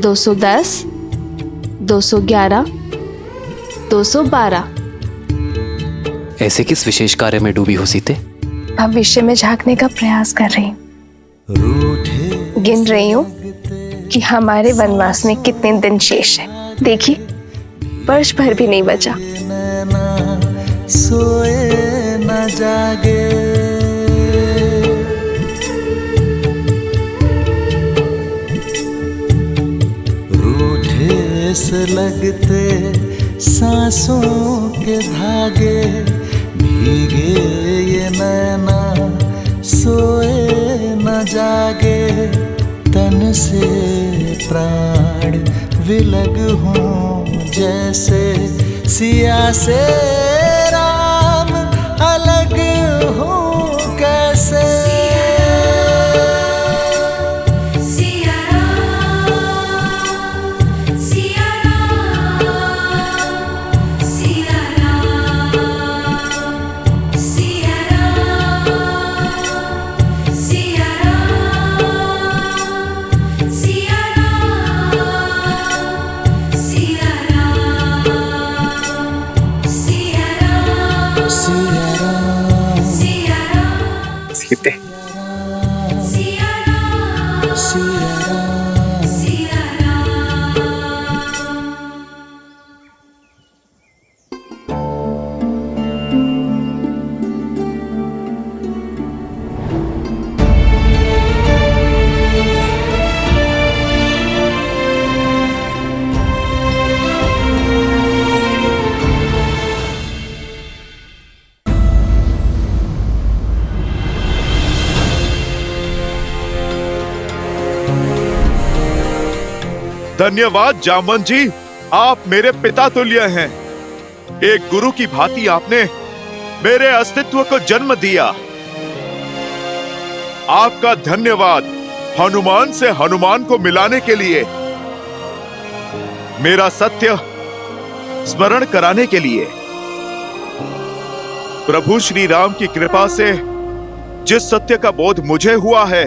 210, 211, 212। ऐसे किस विशेष कार्य में डूबी हो सीते? भविष्य में झांकने का प्रयास कर रही हूँ। गिन रही हूँ कि हमारे वनवास में कितने दिन शेष है। देखिए, वर्ष भर भी नहीं बचा। सोए न जागे, रूठे से लगते सांसों के धागे, भीगे ये नैना सोए न जागे, तन से प्राण विलग हों जैसे सिया से राम अलग हों कैसे। सीते, धन्यवाद जामवंत जी, आप मेरे पिता तुल्य हैं। एक गुरु की भांति आपने मेरे अस्तित्व को जन्म दिया। आपका धन्यवाद हनुमान से हनुमान को मिलाने के लिए, मेरा सत्य स्मरण कराने के लिए। प्रभु श्री राम की कृपा से जिस सत्य का बोध मुझे हुआ है,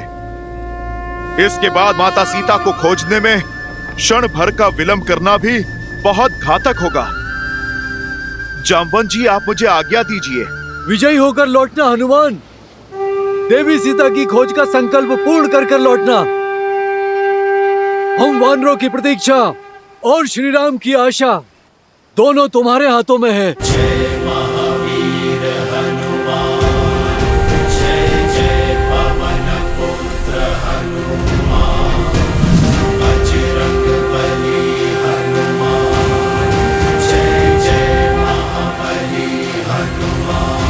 इसके बाद माता सीता को खोजने में क्षण भर का विलंब करना भी बहुत घातक होगा। जामवंत जी, आप मुझे आज्ञा दीजिए। विजयी होकर लौटना हनुमान, देवी सीता की खोज का संकल्प पूर्ण कर कर लौटना। हम वानरों की प्रतीक्षा और श्री राम की आशा दोनों तुम्हारे हाथों में है। जय महावीर हनुमान, जय जय पवन पुत्र हनुमान, बजरंग बली हनुमान, जय जय महाबली हनुमान।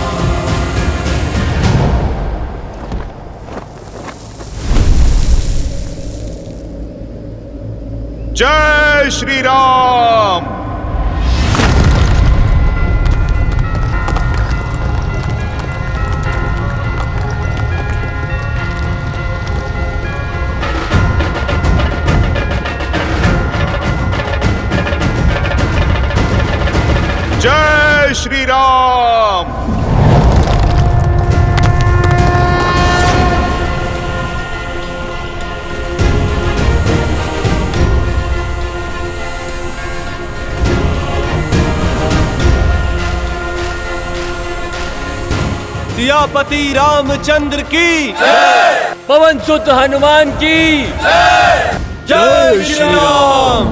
जय श्री राम। जय श्री राम। सियापति रामचंद्र की जय, पवन सुत हनुमान की जय। जय श्री राम।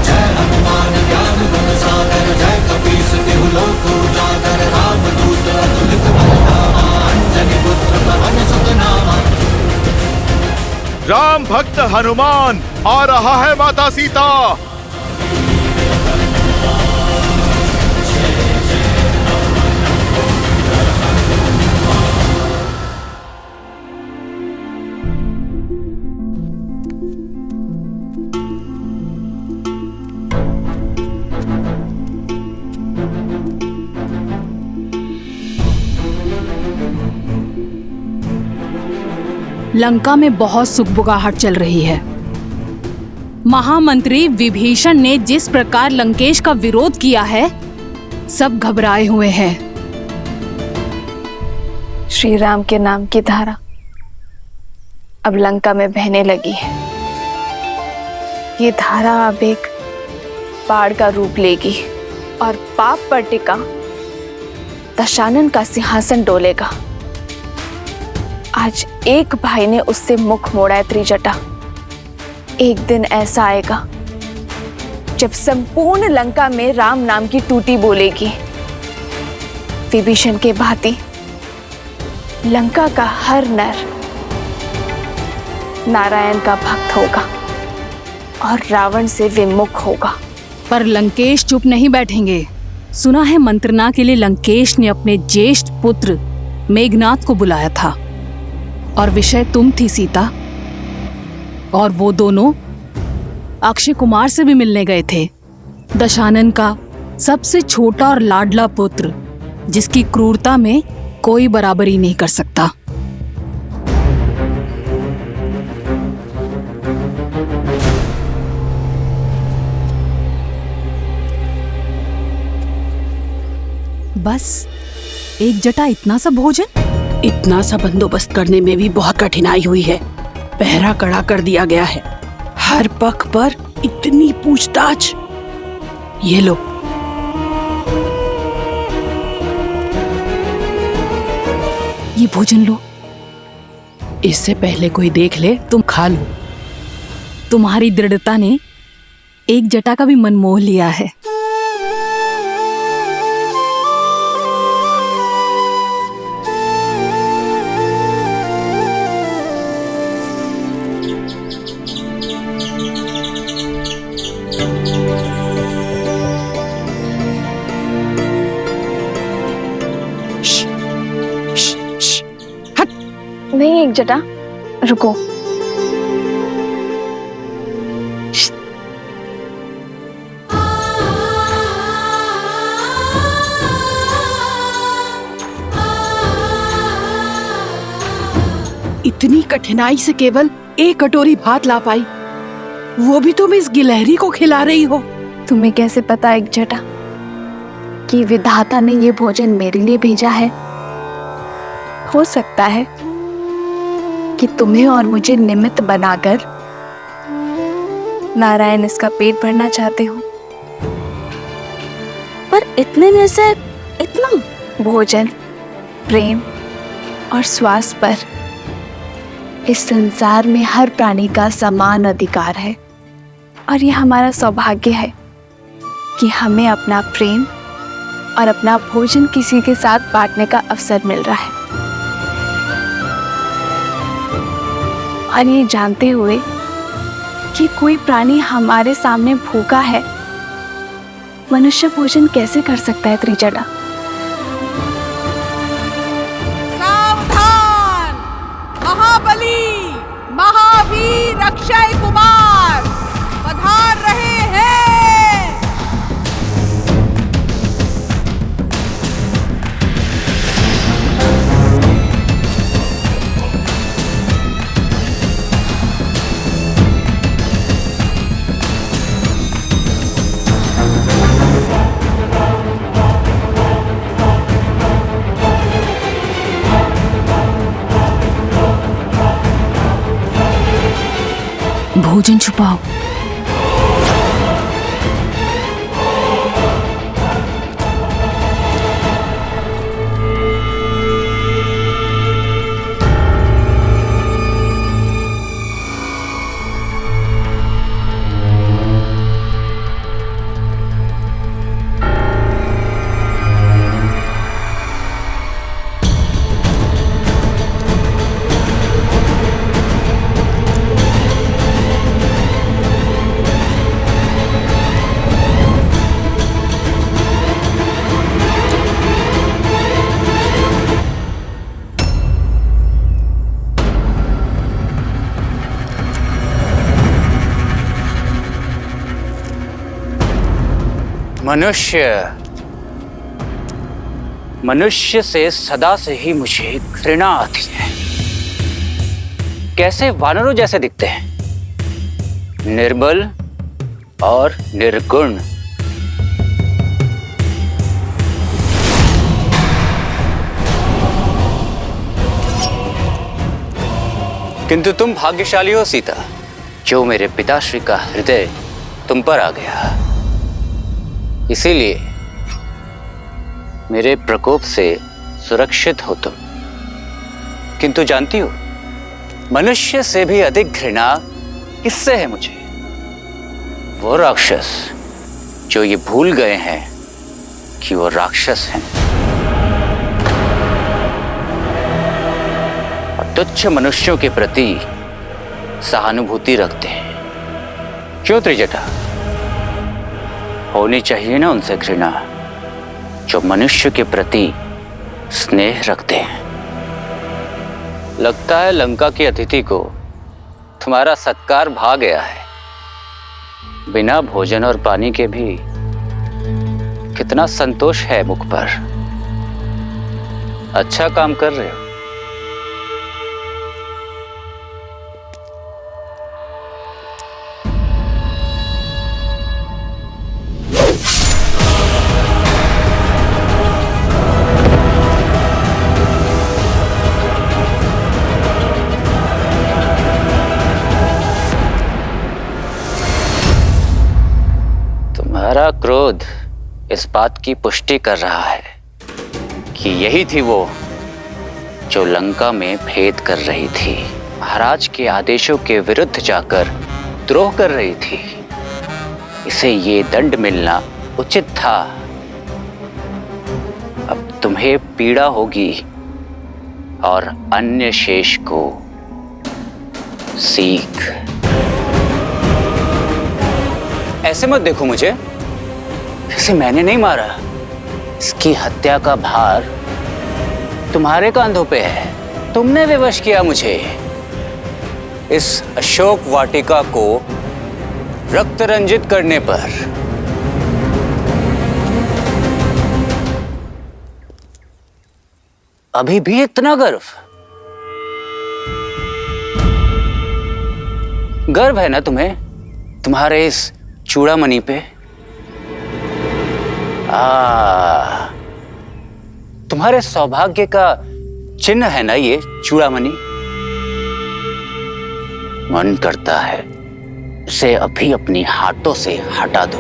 जय हनुमान ज्ञान गुण सागर, जय कपीस तिहु लोक उजागर, रामदूत अतुलित बल धामा, अंजनी पुत्र पवन सुत नामा। राम भक्त हनुमान आ रहा है माता सीता। लंका में बहुत सुगबुगाहट चल रही है। महामंत्री विभीषण ने जिस प्रकार लंकेश का विरोध किया है, सब घबराए हुए हैं। श्री राम के नाम की धारा अब लंका में बहने लगी है। ये धारा अब एक बाढ़ का रूप लेगी और पाप पर टिका दशानन का सिंहासन डोलेगा। आज एक भाई ने उससे मुख मोड़ा है त्रिजटा। एक दिन ऐसा आएगा जब संपूर्ण लंका में राम नाम की टूटी बोलेगी। विभीषण के भांति लंका का हर नर नारायण का भक्त होगा और रावण से विमुख होगा। पर लंकेश चुप नहीं बैठेंगे। सुना है मंत्रणा के लिए लंकेश ने अपने ज्येष्ठ पुत्र मेघनाथ को बुलाया था और विषय तुम थी सीता। और वो दोनों अक्षय कुमार से भी मिलने गए थे, दशानन का सबसे छोटा और लाडला पुत्र, जिसकी क्रूरता में कोई बराबरी नहीं कर सकता। बस एक जटा इतना सा भोजन? इतना सा बंदोबस्त करने में भी बहुत कठिनाई हुई है। पहरा कड़ा कर दिया गया है, हर पख पर इतनी पूछताछ। ये लो। ये भोजन लो। इससे पहले कोई देख ले तुम खा लो। तुम्हारी दृढ़ता ने एक जटा का भी मन मोह लिया है। नहीं एक जटा, रुको। इतनी कठिनाई से केवल एक कटोरी भात ला पाई, वो भी तुम इस गिलहरी को खिला रही हो। तुम्हें कैसे पता एक जटा कि विधाता ने ये भोजन मेरे लिए भेजा है? हो सकता है कि तुम्हें और मुझे निमित्त बनाकर नारायण इसका पेट भरना चाहते हो। पर इतने में से इतना भोजन, प्रेम और श्वास पर इस संसार में हर प्राणी का समान अधिकार है। और ये हमारा सौभाग्य है कि हमें अपना प्रेम और अपना भोजन किसी के साथ बांटने का अवसर मिल रहा है। और ये जानते हुए कि कोई प्राणी हमारे सामने भूखा है, मनुष्य भोजन कैसे कर सकता है त्रिजटा? सावधान! महाबली महावीर अक्षय कुमार पधार रहे हैं। भोजन छुपाओ। मनुष्य से सदा से ही मुझे घृणा आती है। कैसे वानरों जैसे दिखते हैं, निर्बल और निर्गुण। किंतु तुम भाग्यशाली हो सीता जो मेरे पिताश्री का हृदय तुम पर आ गया। इसीलिए मेरे प्रकोप से सुरक्षित हो तुम। किंतु जानती हो, मनुष्य से भी अधिक घृणा किससे है मुझे? वो राक्षस जो ये भूल गए हैं कि वो राक्षस हैं और तुच्छ मनुष्यों के प्रति सहानुभूति रखते हैं। क्यों त्रिजटा? होनी चाहिए ना उनसे घृणा जो मनुष्य के प्रति स्नेह रखते हैं। लगता है लंका की अतिथि को तुम्हारा सत्कार भा गया है। बिना भोजन और पानी के भी कितना संतोष है मुख पर। अच्छा काम कर रहे हो। तुम्हारा क्रोध इस बात की पुष्टि कर रहा है कि यही थी वो जो लंका में भेद कर रही थी, महाराज के आदेशों के विरुद्ध जाकर द्रोह कर रही थी। इसे ये दंड मिलना उचित था। अब तुम्हें पीड़ा होगी और अन्य शेष को सीख। ऐसे मत देखो मुझे, इसे मैंने नहीं मारा। इसकी हत्या का भार तुम्हारे कांधों पे है। तुमने विवश किया मुझे। इस अशोक वाटिका को रक्त रंजित करने पर अभी भी इतना गर्व है ना तुम्हें तुम्हारे इस चूड़ामणि पे? तुम्हारे सौभाग्य का चिन्ह है ना ये चूड़ामणि। मन करता है इसे अभी अपनी हाथों से हटा दो,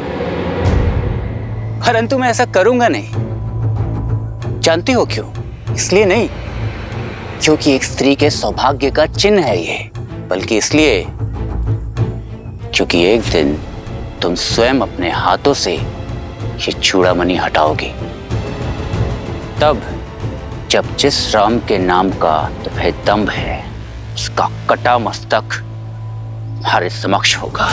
परंतु मैं ऐसा करूंगा नहीं। जानती हो क्यों? इसलिए नहीं क्योंकि एक स्त्री के सौभाग्य का चिन्ह है ये, बल्कि इसलिए क्योंकि एक दिन तुम स्वयं अपने हाथों से ये चूड़ामणि हटाओगी। तब जब जिस राम के नाम का तुम्हें दम्भ है, उसका कटा मस्तक हमारे समक्ष होगा।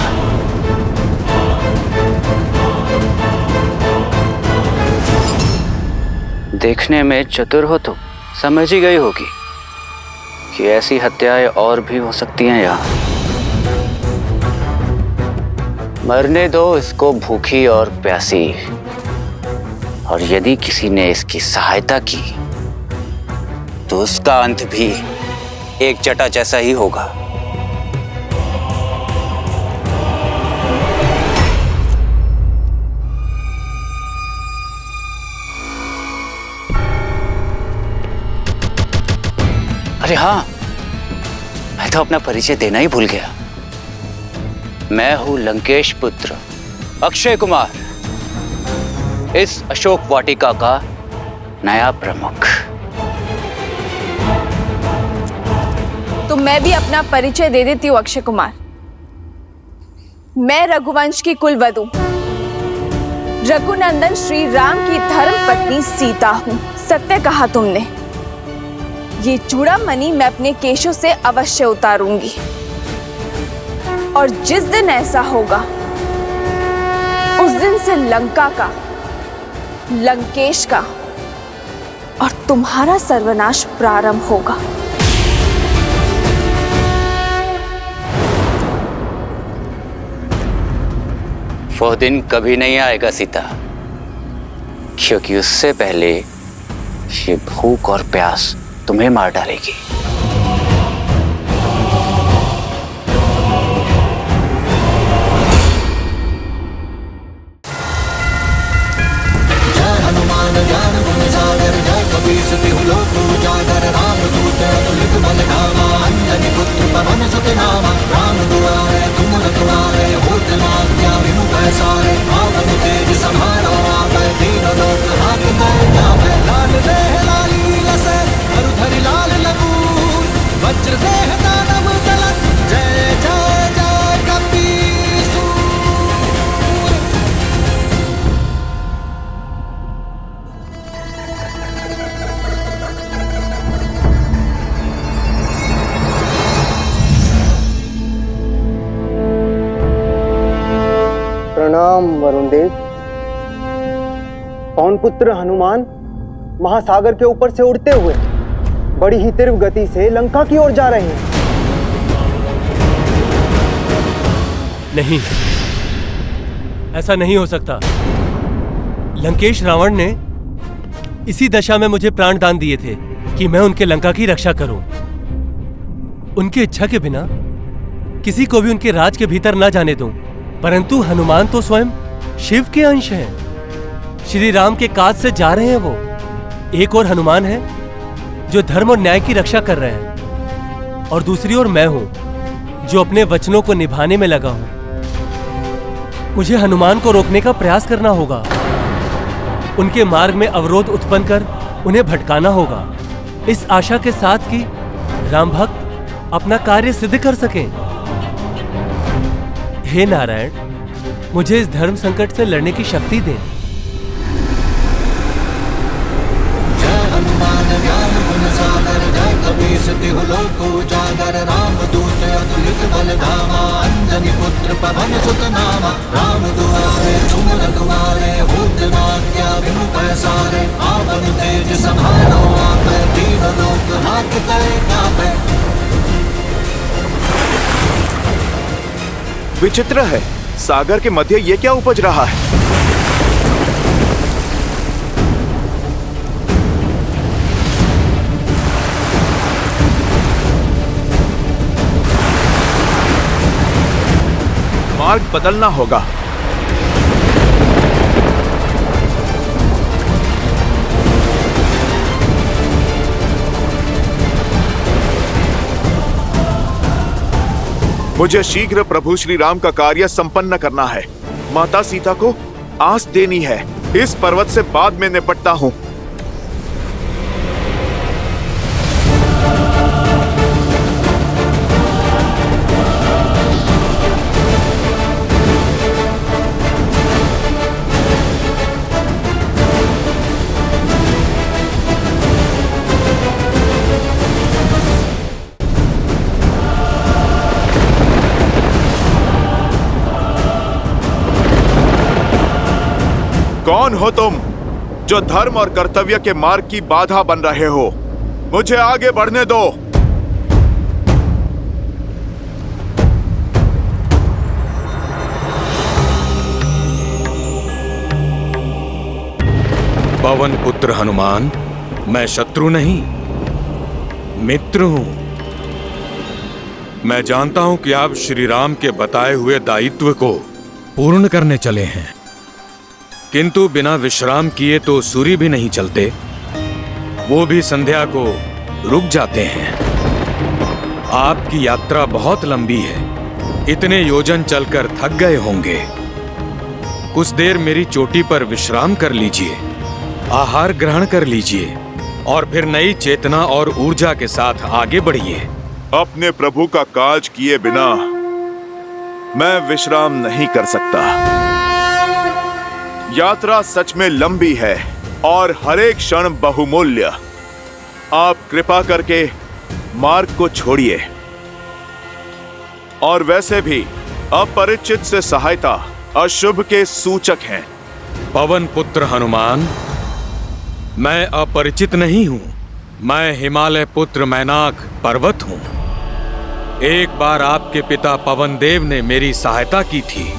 देखने में चतुर हो तो समझ ही गई होगी कि ऐसी हत्याएं और भी हो सकती हैं यहाँ। मरने दो इसको भूखी और प्यासी, और यदि किसी ने इसकी सहायता की तो उसका अंत भी एक जटा जैसा ही होगा। अरे हाँ, मैं तो अपना परिचय देना ही भूल गया। मैं हूं लंकेश पुत्र अक्षय कुमार, इस अशोक वाटिका का नया प्रमुख। तो मैं भी अपना परिचय दे देती हूँ अक्षय कुमार। मैं रघुवंश की कुलवधू रघुनंदन श्री राम की धर्म पत्नी सीता हूँ। सत्य कहा तुमने। ये चूड़ामणि मैं अपने केशों से अवश्य उतारूंगी, और जिस दिन ऐसा होगा उस दिन से लंका का, लंकेश का और तुम्हारा सर्वनाश प्रारंभ होगा। वो दिन कभी नहीं आएगा सीता, क्योंकि उससे पहले ये भूख और प्यास तुम्हें मार डालेगी। जय हनुमान ज्ञान गुण सागर, जय कपीस तिहु लोक उजागर, रामदूत अतुलित बल धामा, अंजनी पुत्र पवन सुत नामा, राम दुआरे तुम प्रणाम वरुण देव। पवन पुत्र हनुमान महासागर के ऊपर से उड़ते हुए बड़ी ही तीव्र गति से लंका की ओर जा रहे हैं। नहीं, ऐसा नहीं हो सकता। लंकेश रावण ने इसी दशा में मुझे प्राण दान दिए थे कि मैं उनके लंका की रक्षा करूं। उनकी इच्छा के बिना किसी को भी उनके राज के भीतर न जाने दूं। परंतु हनुमान तो स्वयं शिव के अंश हैं। श्री राम के काज से जा रहे हैं वो। एक और हनुमान है जो धर्म और न्याय की रक्षा कर रहे हैं, और दूसरी ओर मैं हूं जो अपने वचनों को निभाने में लगा हूं। मुझे हनुमान को रोकने का प्रयास करना होगा, उनके मार्ग में अवरोध उत्पन्न कर उन्हें भटकाना होगा, इस आशा के साथ कि राम भक्त अपना कार्य सिद्ध कर सकें। हे नारायण, मुझे इस धर्म संकट से लड़ने की शक्ति दें। जय हनुमान ज्ञान गुण सागर, जय कपीस तिहु लोक उजागर, रामदूत अतुलित बल धामा, अंजनी पुत्र पवन सुत नामा। राम दुआरे तुम रखवारे, होत न आज्ञा बिनु पैसारे। आपन तेज समारो आपै, दीन लोक हाथ कापै। विचित्र है, सागर के मध्य ये क्या उपज रहा है? मार्ग बदलना होगा। मुझे शीघ्र प्रभु श्री राम का कार्य संपन्न करना है। माता सीता को आस देनी है। इस पर्वत से बाद में निपटता हूं। कौन हो तुम जो धर्म और कर्तव्य के मार्ग की बाधा बन रहे हो? मुझे आगे बढ़ने दो। पवन पुत्र हनुमान, मैं शत्रु नहीं, मित्र हूं। मैं जानता हूं कि आप श्री राम के बताए हुए दायित्व को पूर्ण करने चले हैं, किंतु बिना विश्राम किए तो सूर्य भी नहीं चलते, वो भी संध्या को रुक जाते हैं। आपकी यात्रा बहुत लंबी है, इतने योजन चलकर थक गए होंगे। कुछ देर मेरी चोटी पर विश्राम कर लीजिए, आहार ग्रहण कर लीजिए और फिर नई चेतना और ऊर्जा के साथ आगे बढ़िए। अपने प्रभु का काज किए बिना मैं विश्राम नहीं कर सकता। यात्रा सच में लंबी है और हर एक क्षण बहुमूल्य। आप कृपा करके मार्ग को छोड़िए। और वैसे भी अपरिचित से सहायता अशुभ के सूचक हैं। पवन पुत्र हनुमान, मैं अपरिचित नहीं हूं। मैं हिमालय पुत्र मैनाक पर्वत हूं। एक बार आपके पिता पवन देव ने मेरी सहायता की थी।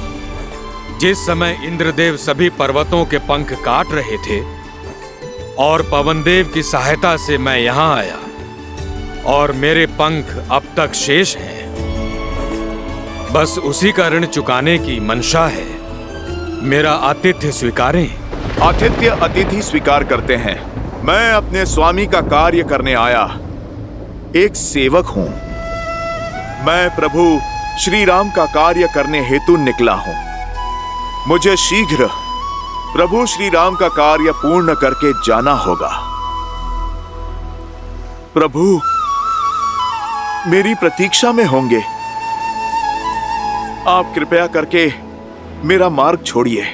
जिस समय इंद्रदेव सभी पर्वतों के पंख काट रहे थे और पवनदेव की सहायता से मैं यहां आया और मेरे पंख अब तक शेष हैं। बस उसी का ऋण चुकाने की मंशा है। मेरा आतिथ्य स्वीकारें। आतिथ्य अतिथि स्वीकार करते हैं। मैं अपने स्वामी का कार्य करने आया एक सेवक हूं। मैं प्रभु श्री राम का कार्य करने हेतु निकला हूं। मुझे शीघ्र प्रभु श्री राम का कार्य पूर्ण करके जाना होगा। प्रभु मेरी प्रतीक्षा में होंगे। आप कृपया करके मेरा मार्ग छोड़िए।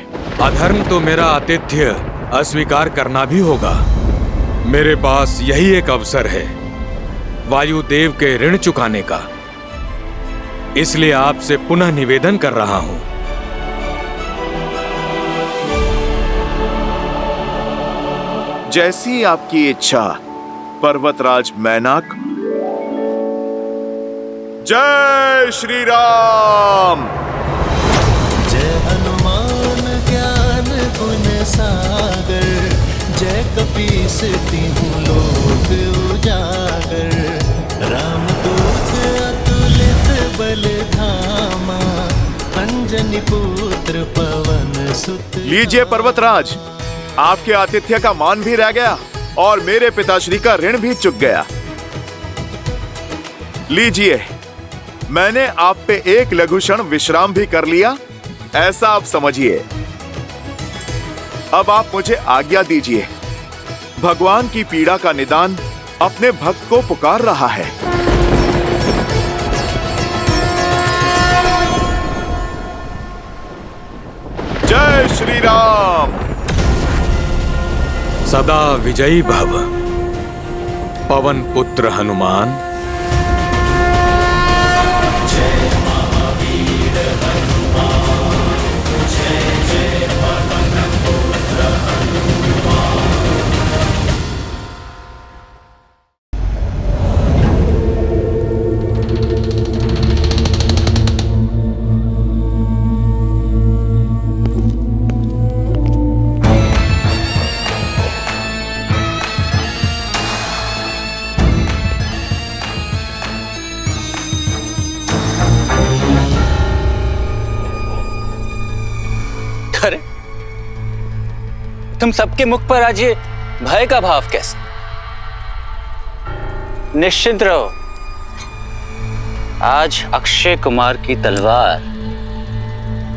अधर्म तो मेरा आतिथ्य अस्वीकार करना भी होगा। मेरे पास यही एक अवसर है वायुदेव के ऋण चुकाने का। इसलिए आपसे पुनः निवेदन कर रहा हूं। जैसी आपकी इच्छा पर्वतराज मैनाक। जय श्री राम। जय हनुमान ज्ञान गुण सागर, जय कपीस तिहुँ लोक उजागर। रामदूत अतुलित बल धामा, अंजनी पुत्र पवन सुत। लीजिए पर्वतराज, आपके आतिथ्य का मान भी रह गया और मेरे पिताश्री का ऋण भी चुक गया। लीजिए, मैंने आप पे एक लघु क्षण विश्राम भी कर लिया, ऐसा आप समझिए। अब आप मुझे आज्ञा दीजिए। भगवान की पीड़ा का निदान अपने भक्त को पुकार रहा है। जय श्री राम। सदा विजयी भव पवन पुत्र हनुमान। अरे, तुम सबके मुख पर आज ये भय का भाव कैसे? निश्चिंत रहो, आज अक्षय कुमार की तलवार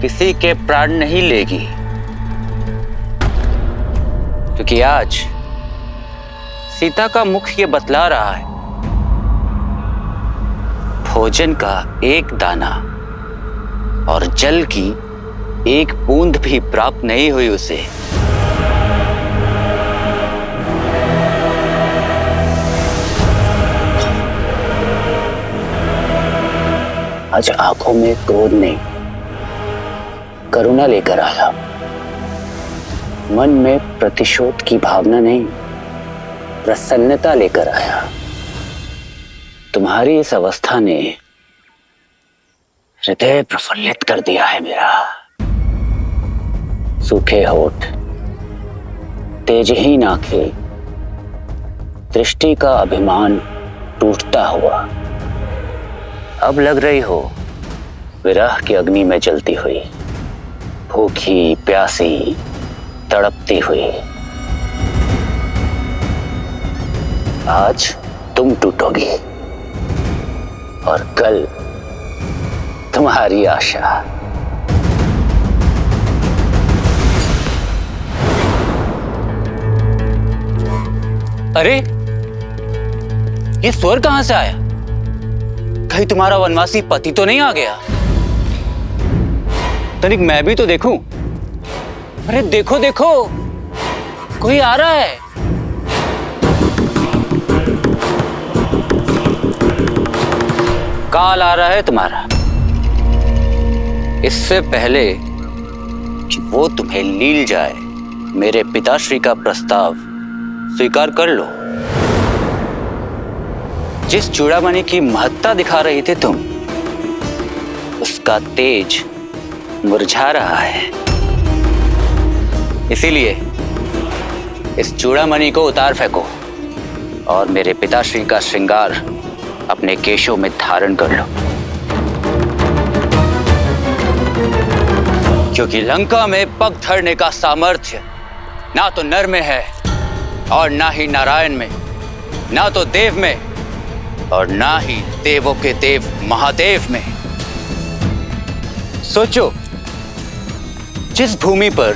किसी के प्राण नहीं लेगी, क्योंकि आज सीता का मुख ये बतला रहा है, भोजन का एक दाना और जल की एक बूंद भी प्राप्त नहीं हुई उसे। आज आंखों में क्रोध नहीं, करुणा लेकर आया। मन में प्रतिशोध की भावना नहीं, प्रसन्नता लेकर आया। तुम्हारी इस अवस्था ने हृदय प्रफुल्लित कर दिया है मेरा। सूखे होठ, तेजहीन आंखें, दृष्टि का अभिमान टूटता हुआ। अब लग रही हो विरह की अग्नि में जलती हुई, भूखी प्यासी तड़पती हुई। आज तुम टूटोगी और कल तुम्हारी आशा। अरे, ये स्वर कहां से आया? कहीं तुम्हारा वनवासी पति तो नहीं आ गया? तनिक मैं भी तो देखूं। अरे देखो देखो, कोई आ रहा है। काल आ रहा है तुम्हारा। इससे पहले कि वो तुम्हें लील जाए, मेरे पिताश्री का प्रस्ताव स्वीकार कर लो। जिस चूड़ामणि की महत्ता दिखा रही थी तुम, उसका तेज मुरझा रहा है। इसीलिए इस चूड़ामणि को उतार फेंको और मेरे पिताश्री का श्रृंगार अपने केशों में धारण कर लो, क्योंकि लंका में पग धरने का सामर्थ्य ना तो नर में है और ना ही नारायण में, ना तो देव में और ना ही देवों के देव महादेव में। सोचो, जिस भूमि पर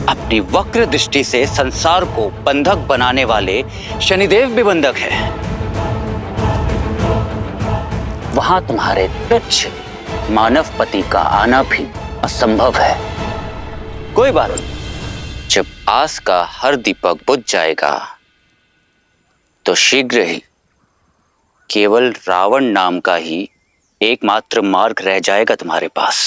अपनी वक्र दृष्टि से संसार को बंधक बनाने वाले शनिदेव भी बंधक है, वहां तुम्हारे तुच्छ मानव पति का आना भी असंभव है। कोई बात नहीं, जब आस का हर दीपक बुझ जाएगा तो शीघ्र ही केवल रावण नाम का ही एकमात्र मार्ग रह जाएगा तुम्हारे पास।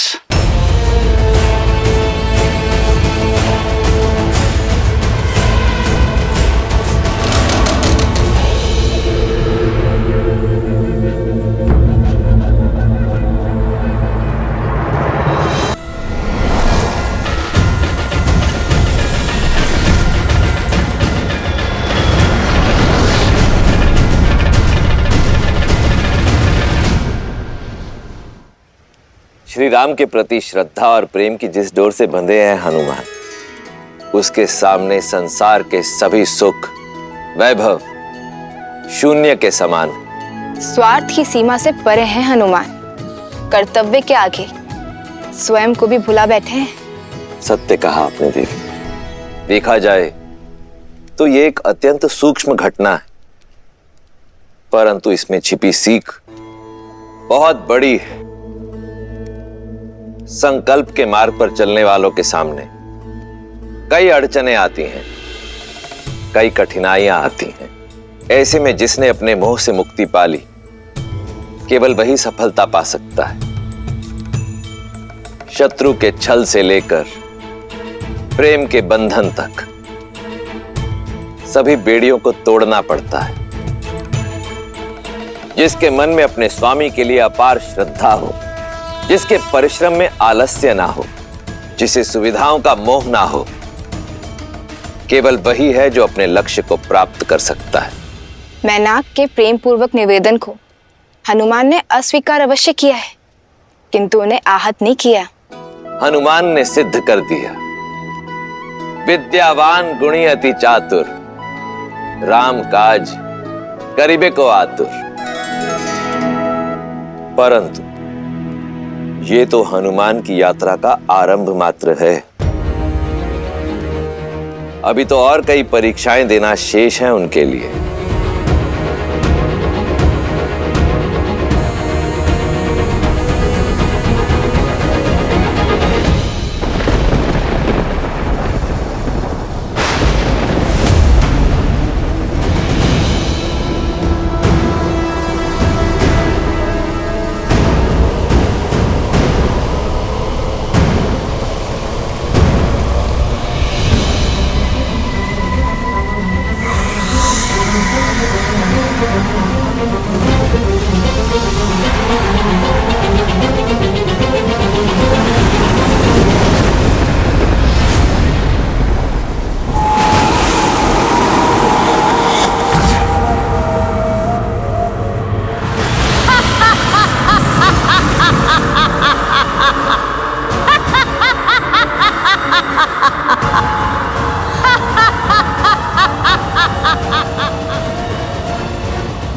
श्री राम के प्रति श्रद्धा और प्रेम की जिस डोर से बंधे हैं हनुमान, उसके सामने संसार के सभी सुख वैभव शून्य के समान। स्वार्थ की सीमा से परे हैं हनुमान, कर्तव्य के आगे स्वयं को भी भुला बैठे हैं। सत्य कहा आपने देवी। देखा जाए तो ये एक अत्यंत सूक्ष्म घटना है, परंतु इसमें छिपी सीख बहुत बड़ी है। संकल्प के मार्ग पर चलने वालों के सामने कई अड़चनें आती हैं, कई कठिनाइयां आती हैं। ऐसे में जिसने अपने मोह से मुक्ति पा ली, केवल वही सफलता पा सकता है। शत्रु के छल से लेकर प्रेम के बंधन तक सभी बेड़ियों को तोड़ना पड़ता है। जिसके मन में अपने स्वामी के लिए अपार श्रद्धा हो, जिसके परिश्रम में आलस्य ना हो, जिसे सुविधाओं का मोह ना हो, केवल वही है जो अपने लक्ष्य को प्राप्त कर सकता है। मैनाक के प्रेम पूर्वक निवेदन को हनुमान ने अस्वीकार अवश्य किया है, किंतु उन्हें आहत नहीं किया। हनुमान ने सिद्ध कर दिया, विद्यावान गुणी अति चातुर, राम काज करिबे को आतुर। परंतु ये तो हनुमान की यात्रा का आरंभ मात्र है। अभी तो और कई परीक्षाएं देना शेष है उनके लिए।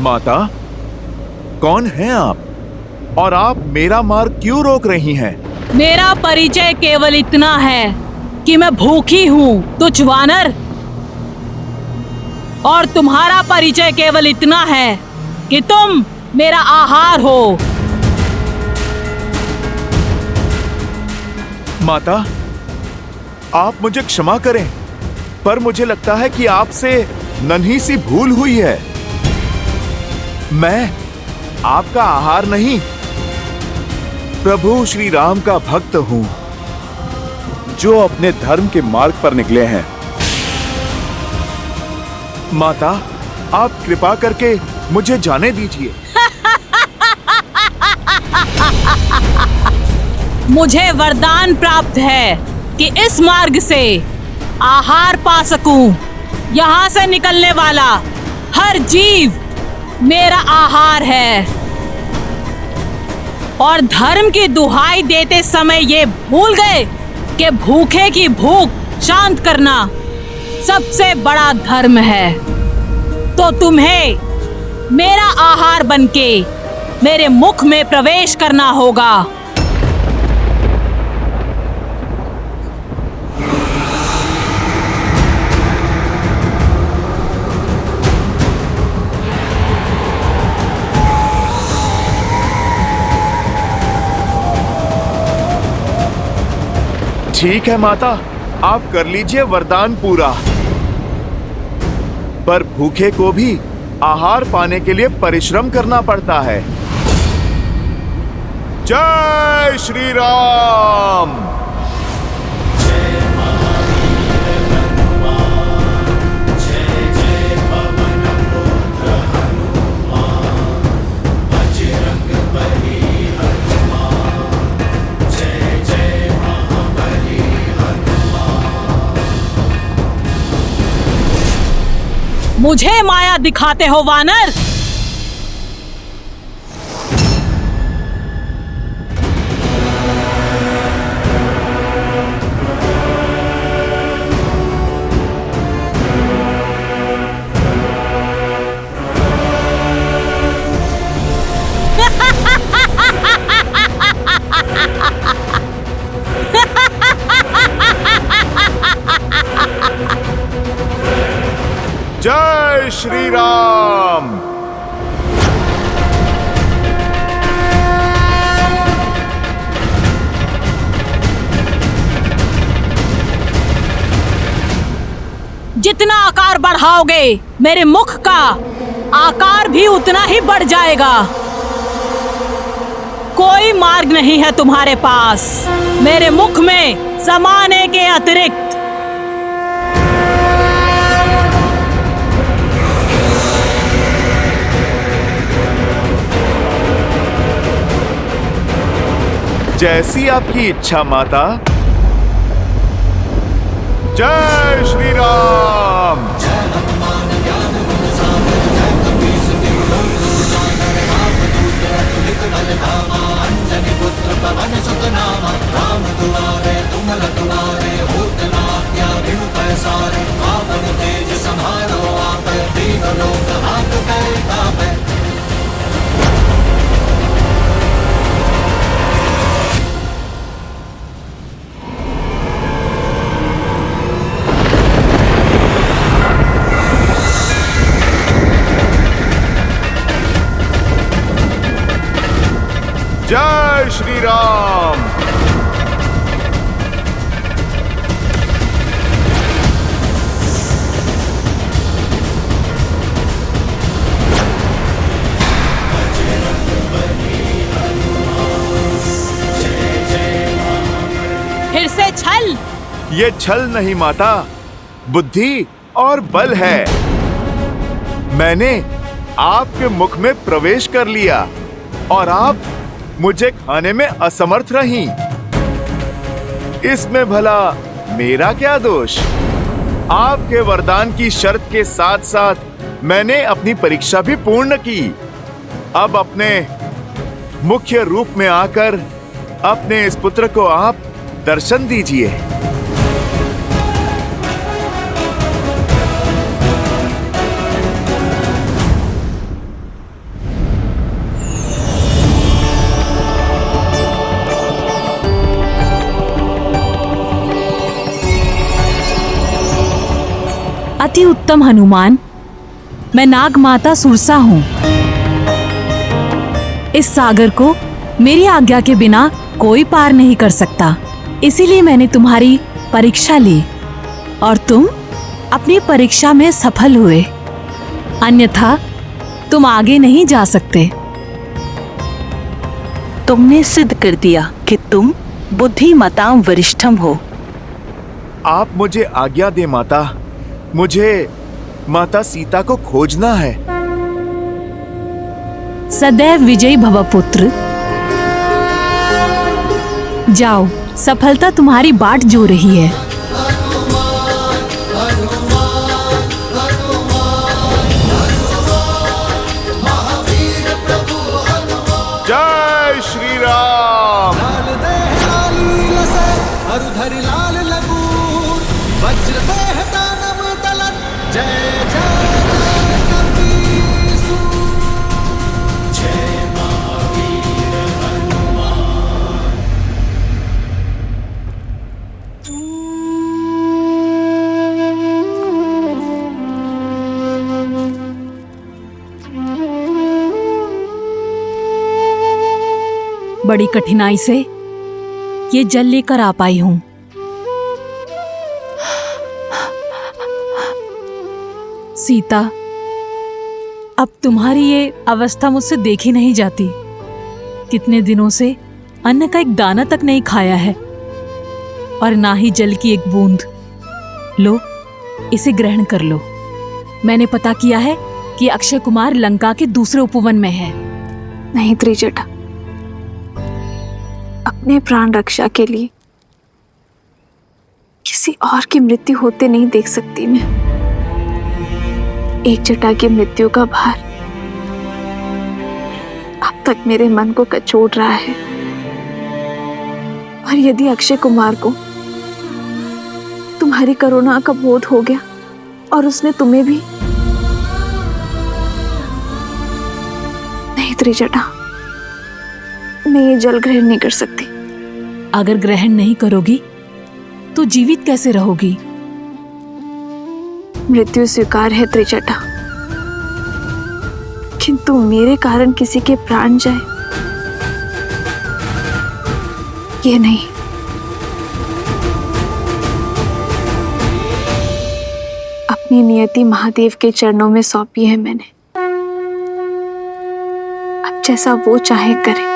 माता, कौन हैं आप? और आप मेरा मार्ग क्यों रोक रही हैं? मेरा परिचय केवल इतना है कि मैं भूखी हूँ, तुच्छ वानर। और तुम्हारा परिचय केवल इतना है कि तुम मेरा आहार हो। माता, आप मुझे क्षमा करें, पर मुझे लगता है कि आपसे नन्ही सी भूल हुई है। मैं आपका आहार नहीं, प्रभु श्री राम का भक्त हूं, जो अपने धर्म के मार्ग पर निकले हैं। माता, आप कृपा करके मुझे जाने दीजिए। मुझे वरदान प्राप्त है कि इस मार्ग से आहार पा सकूं। यहाँ से निकलने वाला हर जीव मेरा आहार है। और धर्म की दुहाई देते समय ये भूल गए कि भूखे की भूख शांत करना सबसे बड़ा धर्म है। तो तुम्हें मेरा आहार बनके मेरे मुख में प्रवेश करना होगा। ठीक है माता, आप कर लीजिए वरदान पूरा। पर भूखे को भी आहार पाने के लिए परिश्रम करना पड़ता है। जय श्री राम। मुझे माया दिखाते हो वानर? श्री राम। जितना आकार बढ़ाओगे मेरे मुख का आकार भी उतना ही बढ़ जाएगा। कोई मार्ग नहीं है तुम्हारे पास मेरे मुख में समाने के अतिरिक्त। जैसी आपकी इच्छा माता। जय श्री राम। पवन सुत नामा राम दुआरे तुमल दुआरे होत न आज्ञा बिनु पैसारे आपन तेज संहारो आप दीन लोक हाथ करे तापे। जय श्री राम। फिर से छल। ये छल नहीं माता, बुद्धि और बल है। मैंने आपके मुख में प्रवेश कर लिया और आप मुझे खाने में असमर्थ रहीं। इसमें भला मेरा क्या दोष? आपके वरदान की शर्त के साथ साथ मैंने अपनी परीक्षा भी पूर्ण की। अब अपने मुख्य रूप में आकर अपने इस पुत्र को आप दर्शन दीजिए। अति उत्तम हनुमान, मैं नाग माता सुरसा हूँ। इस सागर को मेरी आज्ञा के बिना कोई पार नहीं कर सकता। इसीलिए मैंने तुम्हारी परीक्षा ली और तुम अपनी परीक्षा में सफल हुए। अन्यथा तुम आगे नहीं जा सकते। तुमने सिद्ध कर दिया कि तुम बुद्धिमताम वरिष्ठम हो। आप मुझे आज्ञा दे माता, मुझे माता सीता को खोजना है। सदैव विजयी भव पुत्र। जाओ, सफलता तुम्हारी बाट जो रही है। जय श्री राम। लाल लगूर वज्र देह दानव दलन जय जय कपीसु जय महावीर हनुमान। बड़ी कठिनाई से ये जल लेकर आ पाई हूँ। सीता, अब तुम्हारी ये अवस्था मुझसे देखी नहीं जाती। कितने दिनों से अन्न का एक दाना तक नहीं खाया है और ना ही जल की एक बूंद। लो, इसे ग्रहण कर लो। मैंने पता किया है कि अक्षय कुमार लंका के दूसरे उपवन में है। नहीं त्रिजटा, अपने प्राण रक्षा के लिए किसी और की मृत्यु होते नहीं देख सकती मैं। एक जटा की मृत्यु का भार अब तक मेरे मन को कचोट रहा है। और यदि अक्षय कुमार को तुम्हारी करुणा का बोध हो गया और उसने तुम्हें भी, नहीं त्रिजटा, मैं ये जल ग्रहण नहीं कर सकती। अगर ग्रहण नहीं करोगी तो जीवित कैसे रहोगी? मृत्यु स्वीकार है त्रिजटा, किंतु मेरे कारण किसी के प्राण जाए, ये नहीं। अपनी नियति महादेव के चरणों में सौंपी है मैंने। अब जैसा वो चाहे करे।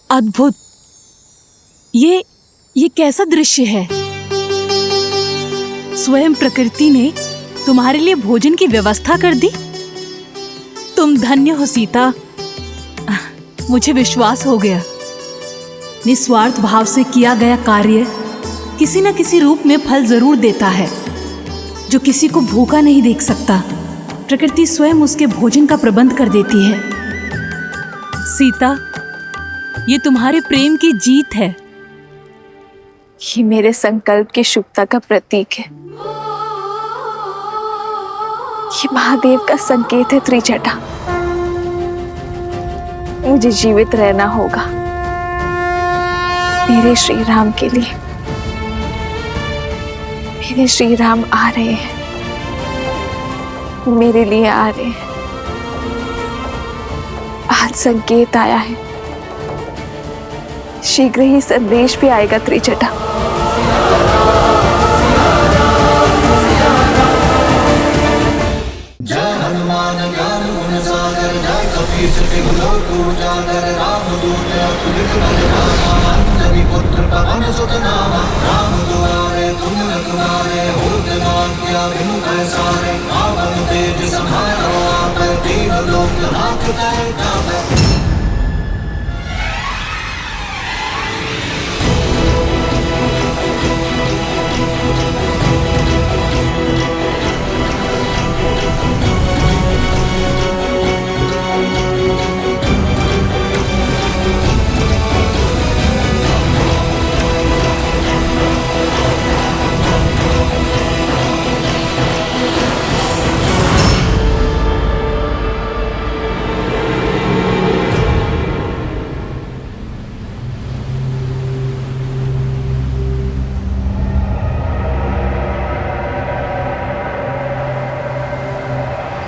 अद्भुत! ये कैसा दृश्य है? स्वयं प्रकृति ने तुम्हारे लिए भोजन की व्यवस्था कर दी। तुम धन्य हो सीता। मुझे विश्वास हो गया, निस्वार्थ भाव से किया गया कार्य किसी न किसी रूप में फल जरूर देता है। जो किसी को भूखा नहीं देख सकता, प्रकृति स्वयं उसके भोजन का प्रबंध कर देती है। सीता, ये तुम्हारे प्रेम की जीत है। ये मेरे संकल्प की शुभता का प्रतीक है। ये महादेव का संकेत है त्रिजटा। मुझे जीवित रहना होगा मेरे श्री राम के लिए। मेरे श्री राम आ रहे हैं, मेरे लिए आ रहे हैं। आज संकेत आया है, शीघ्र ही संदेश भी आएगा त्रिजटा। जय हनुमान ज्ञान गुण सागर, जय कपीस तिहु लोक उजागर। रामदूत अतुलित बल धामा, अंजनी पुत्र पवन सुत नामा। राम दुआरे तुम रखवारे, होत न आज्ञा बिनु पैसारे। रावण तेज समारो आपै, तीनों लोक नाथ तय जावै।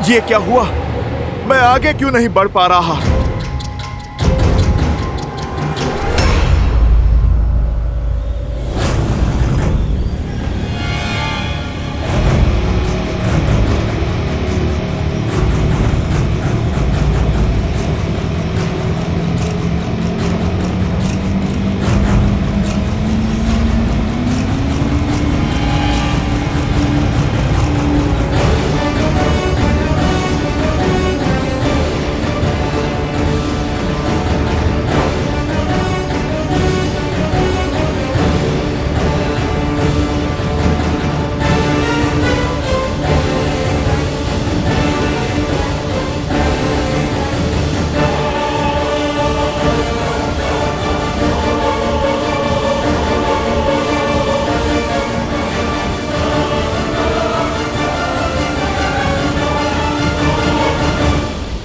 ये क्या हुआ? मैं आगे क्यों नहीं बढ़ पा रहा?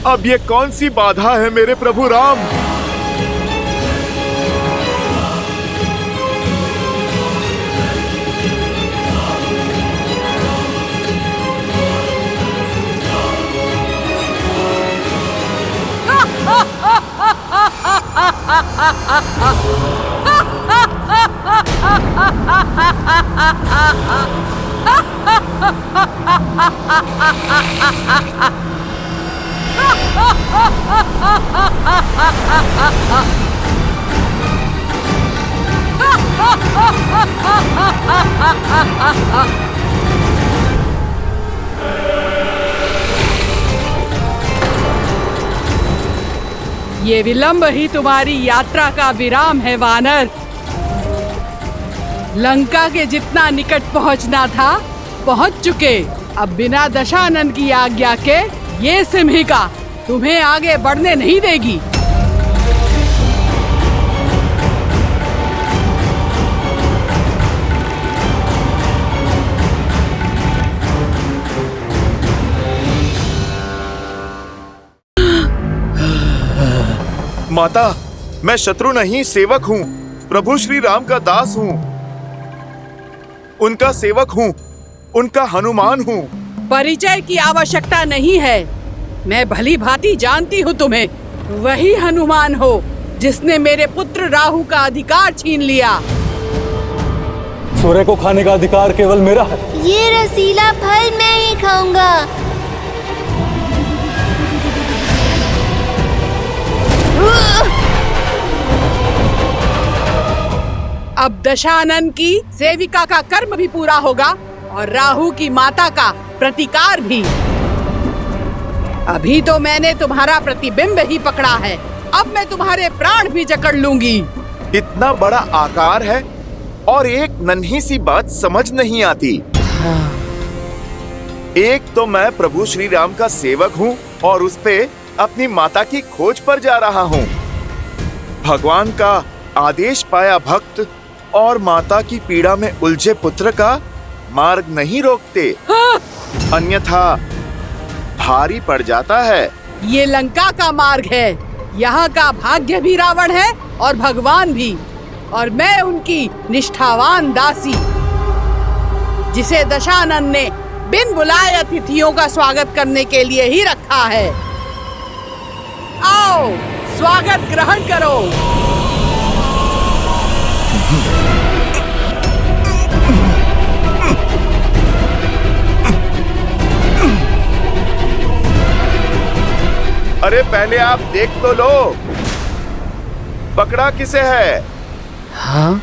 अब ये कौन सी बाधा है मेरे प्रभु राम? ये विलंब ही तुम्हारी यात्रा का विराम है वानर। लंका के जितना निकट पहुंचना था पहुंच चुके। अब बिना दशानन की आज्ञा के ये सिंहिका तुम्हें आगे बढ़ने नहीं देगी। माता, मैं शत्रु नहीं सेवक हूँ। प्रभु श्री राम का दास हूँ, उनका सेवक हूँ, उनका हनुमान हूँ। परिचय की आवश्यकता नहीं है। मैं भली भांति जानती हूँ तुम्हें। वही हनुमान हो जिसने मेरे पुत्र राहु का अधिकार छीन लिया। सूर्य को खाने का अधिकार केवल मेरा है। ये रसीला फल मैं ही खाऊंगा। अब दशानन की सेविका का कर्म भी पूरा होगा और राहु की माता का प्रतिकार भी। अभी तो मैंने तुम्हारा प्रतिबिंब ही पकड़ा है, अब मैं तुम्हारे प्राण भी जकड़ लूंगी। इतना बड़ा आकार है और एक नन्ही सी बात समझ नहीं आती। एक तो मैं प्रभु श्री राम का सेवक हूँ और उस पे अपनी माता की खोज पर जा रहा हूँ। भगवान का आदेश पाया भक्त और माता की पीड़ा में उलझे पुत्र का मार्ग नहीं रोकते, अन्यथा भारी पड़ जाता है। ये लंका का मार्ग है। यहाँ का भाग्य भी रावण है और भगवान भी, और मैं उनकी निष्ठावान दासी, जिसे दशानन ने बिन बुलाए अतिथियों का स्वागत करने के लिए ही रखा है। आओ, स्वागत ग्रहण करो। अरे पहले आप देख तो लो, पकड़ा किसे है? हाँ?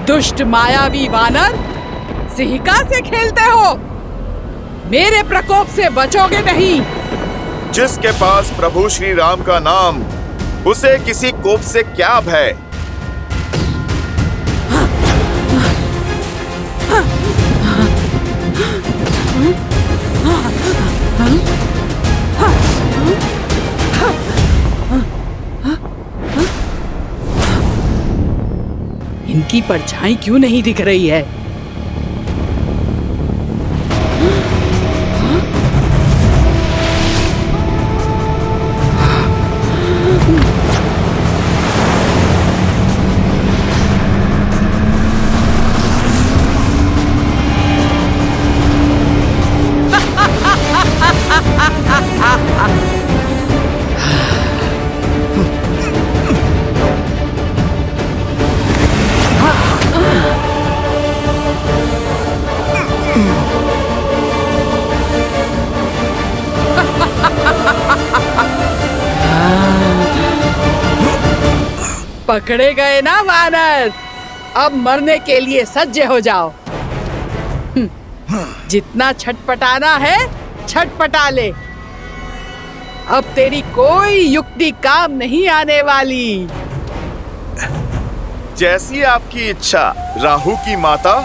दुष्ट मायावी वानर, सिंहिका से खेलते हो। मेरे प्रकोप से बचोगे नहीं। जिसके पास प्रभु श्री राम का नाम, उसे किसी कोप से क्या भय। इनकी परछाई क्यों नहीं दिख रही है? पकड़े गए ना वानर, अब मरने के लिए सज्ज हो जाओ। जितना छटपटाना है छटपटा ले, अब तेरी कोई युक्ति काम नहीं आने वाली। जैसी आपकी इच्छा राहु की माता।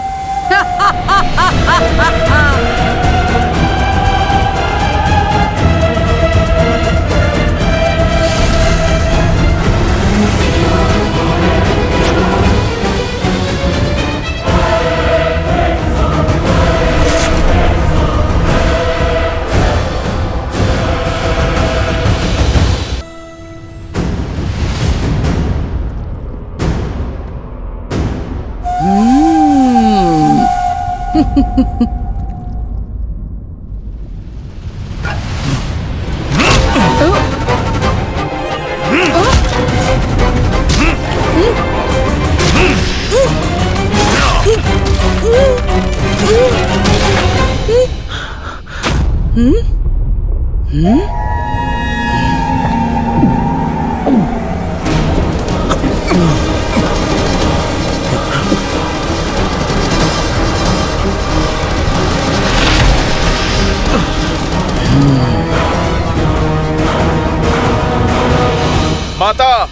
माता,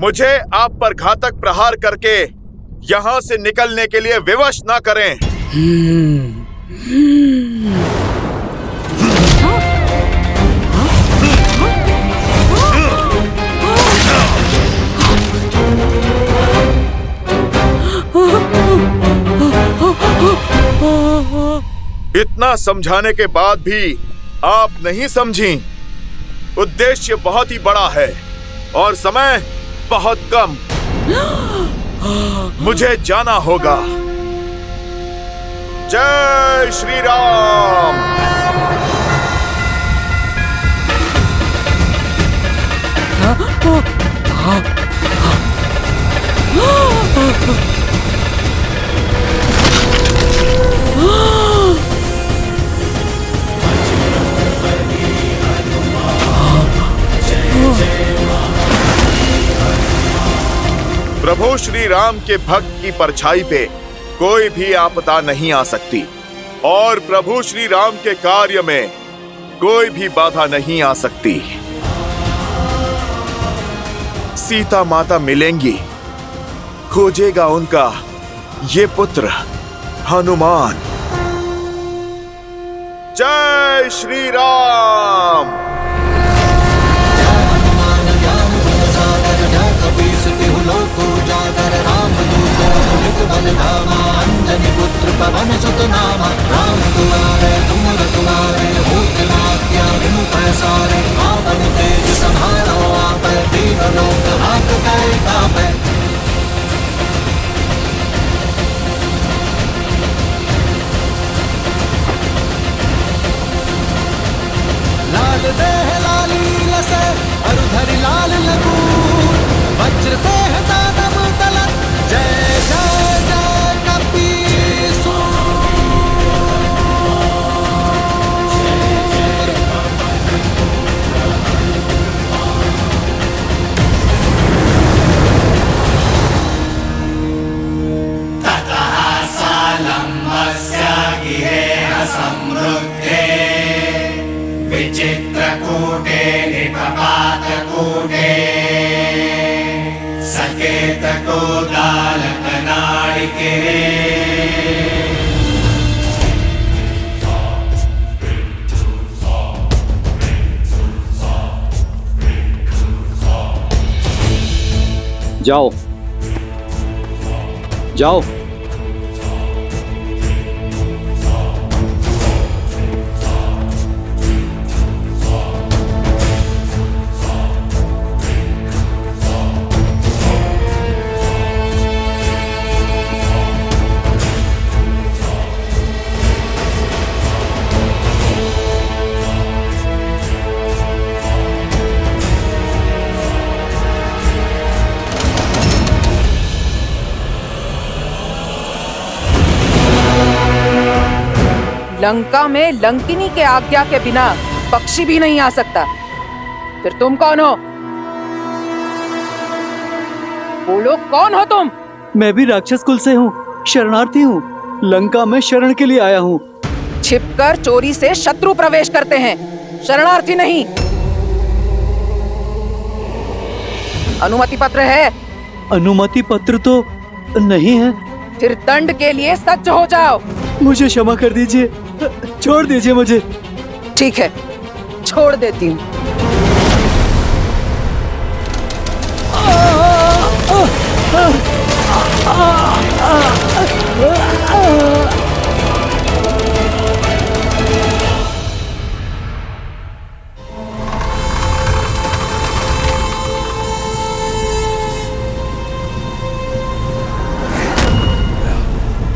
मुझे आप पर घातक प्रहार करके यहाँ से निकलने के लिए विवश ना करें। इतना समझाने के बाद भी आप नहीं समझी। उद्देश्य बहुत ही बड़ा है और समय बहुत कम। मुझे जाना होगा। जय श्री राम। प्रभु श्री राम के भक्त की परछाई पे कोई भी आपदा नहीं आ सकती और प्रभु श्री राम के कार्य में कोई भी बाधा नहीं आ सकती। सीता माता मिलेंगी, खोजेगा उनका ये पुत्र हनुमान। जय श्री राम। अंजनी पुत्र पवन सुत नामा, राम दुआरे तुम रखवारे, होत न त्यागन पैसारे, आपन तेज संहारो आपै, दीन लोक हाथ करै तापै। लाल देह लाली लसै, अरु धरि लाल लगूर, वज्र देह दानव तलत, जय जय जय कपीसुर। तको दालकनाडिके जाओ जाओ। लंका में लंकिनी के आज्ञा के बिना पक्षी भी नहीं आ सकता। फिर तुम कौन हो? बोलो, कौन हो तुम? मैं भी राक्षस कुल से हूँ, शरणार्थी हूँ, लंका में शरण के लिए आया हूँ। छिपकर चोरी से शत्रु प्रवेश करते हैं, शरणार्थी नहीं। अनुमति पत्र है? अनुमति पत्र तो नहीं है। फिर दंड के लिए सज्ज हो जाओ। मुझे क्षमा कर दीजिए, छोड़ दीजिए मुझे। ठीक है, छोड़ देती हूँ।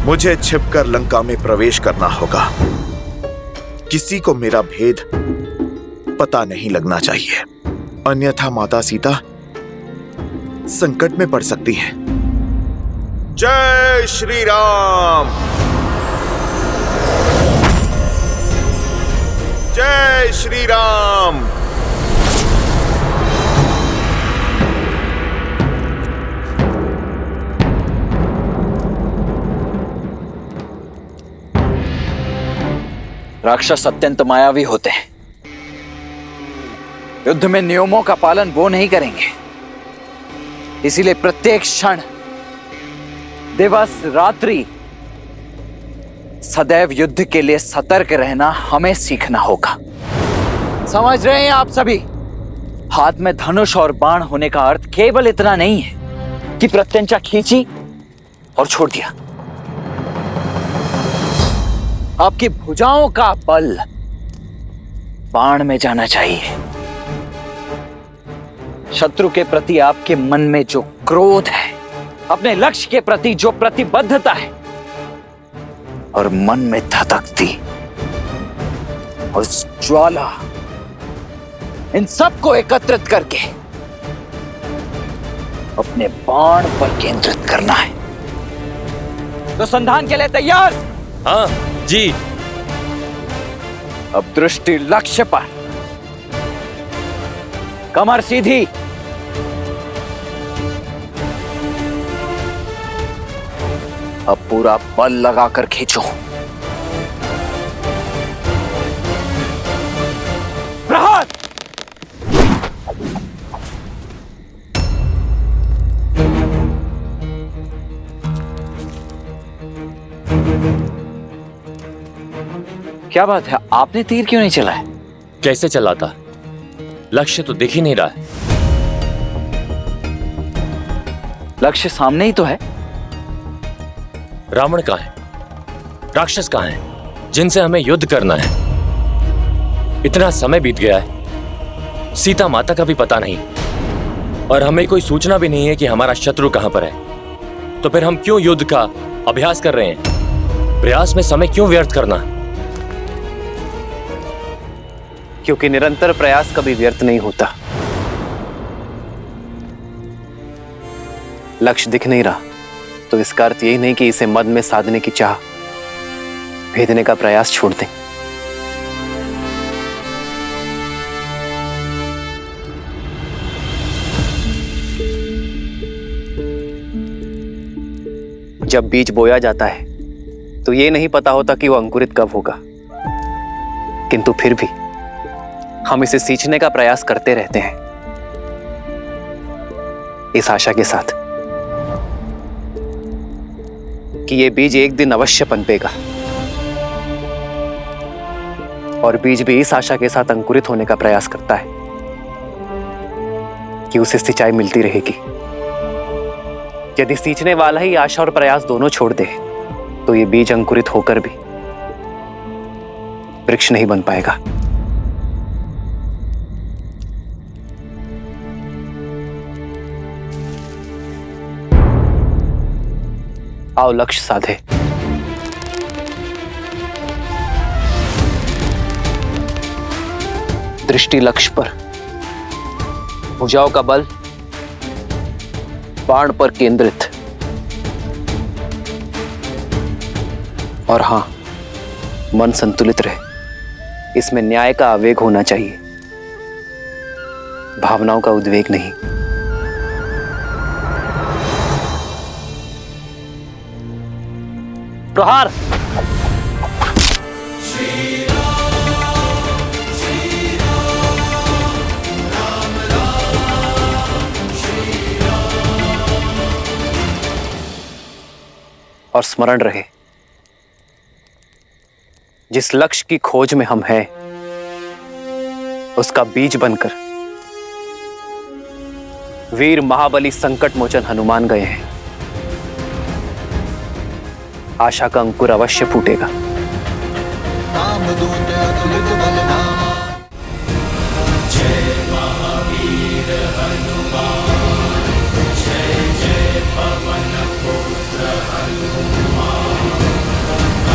मुझे छिपकर लंका में प्रवेश करना होगा। किसी को मेरा भेद पता नहीं लगना चाहिए, अन्यथा माता सीता संकट में पड़ सकती है। जय श्री राम। जय श्री राम। राक्षस अत्यंत मायावी होते हैं। युद्ध में नियमों का पालन वो नहीं करेंगे। इसीलिए प्रत्येक क्षण, दिवस, रात्रि सदैव युद्ध के लिए सतर्क रहना हमें सीखना होगा। समझ रहे हैं आप सभी? हाथ में धनुष और बाण होने का अर्थ केवल इतना नहीं है कि प्रत्यंचा खींची और छोड़ दिया। आपकी भुजाओं का बल बाण में जाना चाहिए। शत्रु के प्रति आपके मन में जो क्रोध है, अपने लक्ष्य के प्रति जो प्रतिबद्धता है और मन में धधकती उस ज्वाला, इन सबको एकत्रित करके अपने बाण पर केंद्रित करना है। तो संधान के लिए तैयार? हाँ जी। अब दृष्टि लक्ष्य पर, कमर सीधी, अब पूरा बल लगाकर खींचो। प्रहार। क्या बात है, आपने तीर क्यों नहीं चलाया? कैसे चलाता? लक्ष्य तो दिख ही नहीं रहा है। लक्ष्य सामने ही तो है। रावण कहाँ है? राक्षस कहाँ है जिनसे हमें युद्ध करना है? इतना समय बीत गया है, सीता माता का भी पता नहीं, और हमें कोई सूचना भी नहीं है कि हमारा शत्रु कहां पर है। तो फिर हम क्यों युद्ध का अभ्यास कर रहे हैं? प्रयास में समय क्यों व्यर्थ करना? क्योंकि निरंतर प्रयास कभी व्यर्थ नहीं होता। लक्ष्य दिख नहीं रहा तो इसका अर्थ यही नहीं कि इसे मद में साधने की चाह भेदने का प्रयास छोड़ दें। जब बीज बोया जाता है तो ये नहीं पता होता कि वो अंकुरित कब होगा, किंतु फिर भी हम इसे सींचने का प्रयास करते रहते हैं, इस आशा के साथ कि ये बीज एक दिन अवश्य पनपेगा, और बीज भी इस आशा के साथ अंकुरित होने का प्रयास करता है कि उसे सिंचाई मिलती रहेगी। यदि सींचने वाला ही आशा और प्रयास दोनों छोड़ दे तो ये बीज अंकुरित होकर भी वृक्ष नहीं बन पाएगा। आओ लक्ष्य साधे। दृष्टि लक्ष्य पर, भुजाओं का बल बाण पर केंद्रित, और हां, मन संतुलित रहे। इसमें न्याय का आवेग होना चाहिए, भावनाओं का उद्वेग नहीं। प्रहार। और स्मरण रहे, जिस लक्ष्य की खोज में हम हैं, उसका बीज बनकर वीर महाबली संकट मोचन हनुमान गए हैं। आशा का अंकुर अवश्य फूटेगा। रामदूत अतुलित बलधामा, जय महावीर हनुमान, जय जय पवन पुत्र हनुमान,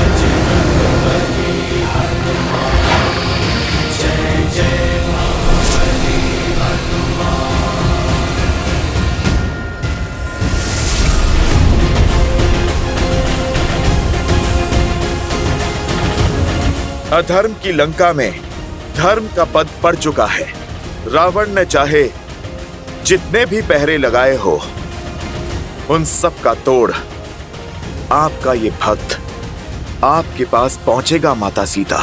अजरंग बली हनुमान, जय जय महाबली हनुमान। अधर्म की लंका में धर्म का पद पड़ चुका है। रावण ने चाहे जितने भी पहरे लगाए हो, उन सब का तोड़ आपका ये भक्त आपके पास पहुंचेगा माता सीता।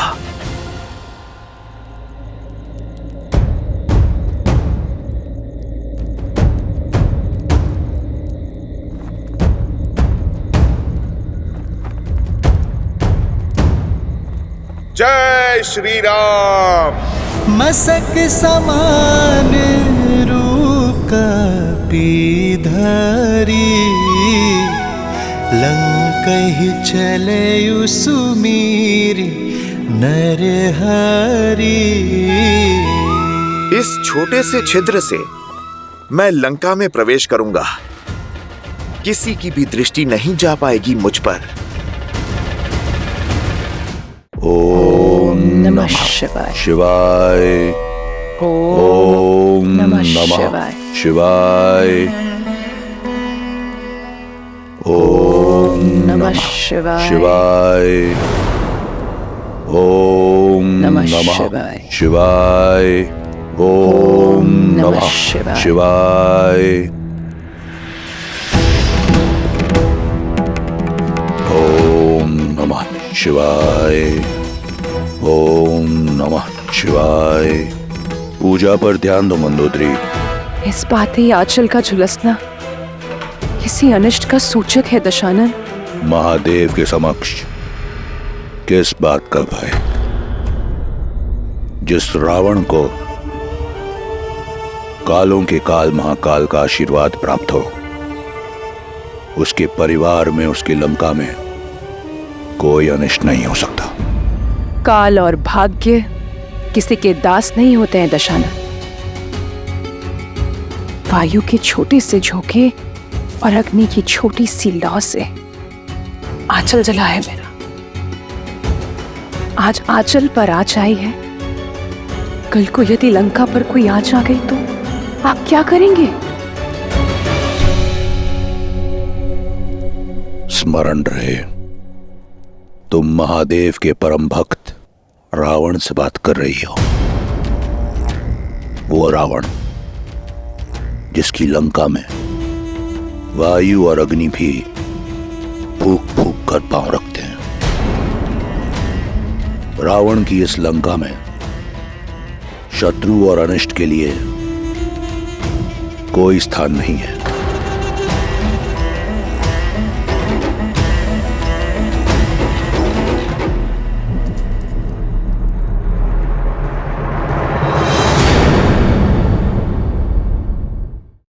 जय श्री राम। मसक समान रूप पीधरी, लंकहि चले सुमीरी नरहरि। इस छोटे से छिद्र से मैं लंका में प्रवेश करूंगा। किसी की भी दृष्टि नहीं जा पाएगी मुझ पर। ओम नमः शिवाय शिवाय। ओम नमः शिवाय। ओम नमः शिवाय शिवाय। ओम नमः शिवाय। ओम नमः शिवाय। ओम नमः शिवाय। ओम नमः शिवाय। पूजा पर ध्यान दो मंदोदरी। इस बात ही आंचल का झुलसना किसी अनिष्ट का सूचक है दशानन। महादेव के समक्ष किस बात का भय? जिस रावण को कालों के काल महाकाल का आशीर्वाद प्राप्त हो, उसके परिवार में, उसकी लंका में कोई अनिष्ट नहीं हो सकता। काल और भाग्य किसी के दास नहीं होते हैं दशानन। वायु के छोटे से झोंके और अग्नि की छोटी सी लौ से आंचल जला है मेरा। आज आंचल पर आँच आई है, कल को यदि लंका पर कोई आँच आ गई तो आप क्या करेंगे? स्मरण रहे, तुम महादेव के परम भक्त रावण से बात कर रही हो। वो रावण जिसकी लंका में वायु और अग्नि भी फूक फूक कर पांव रखते हैं। रावण की इस लंका में शत्रु और अनिष्ट के लिए कोई स्थान नहीं है।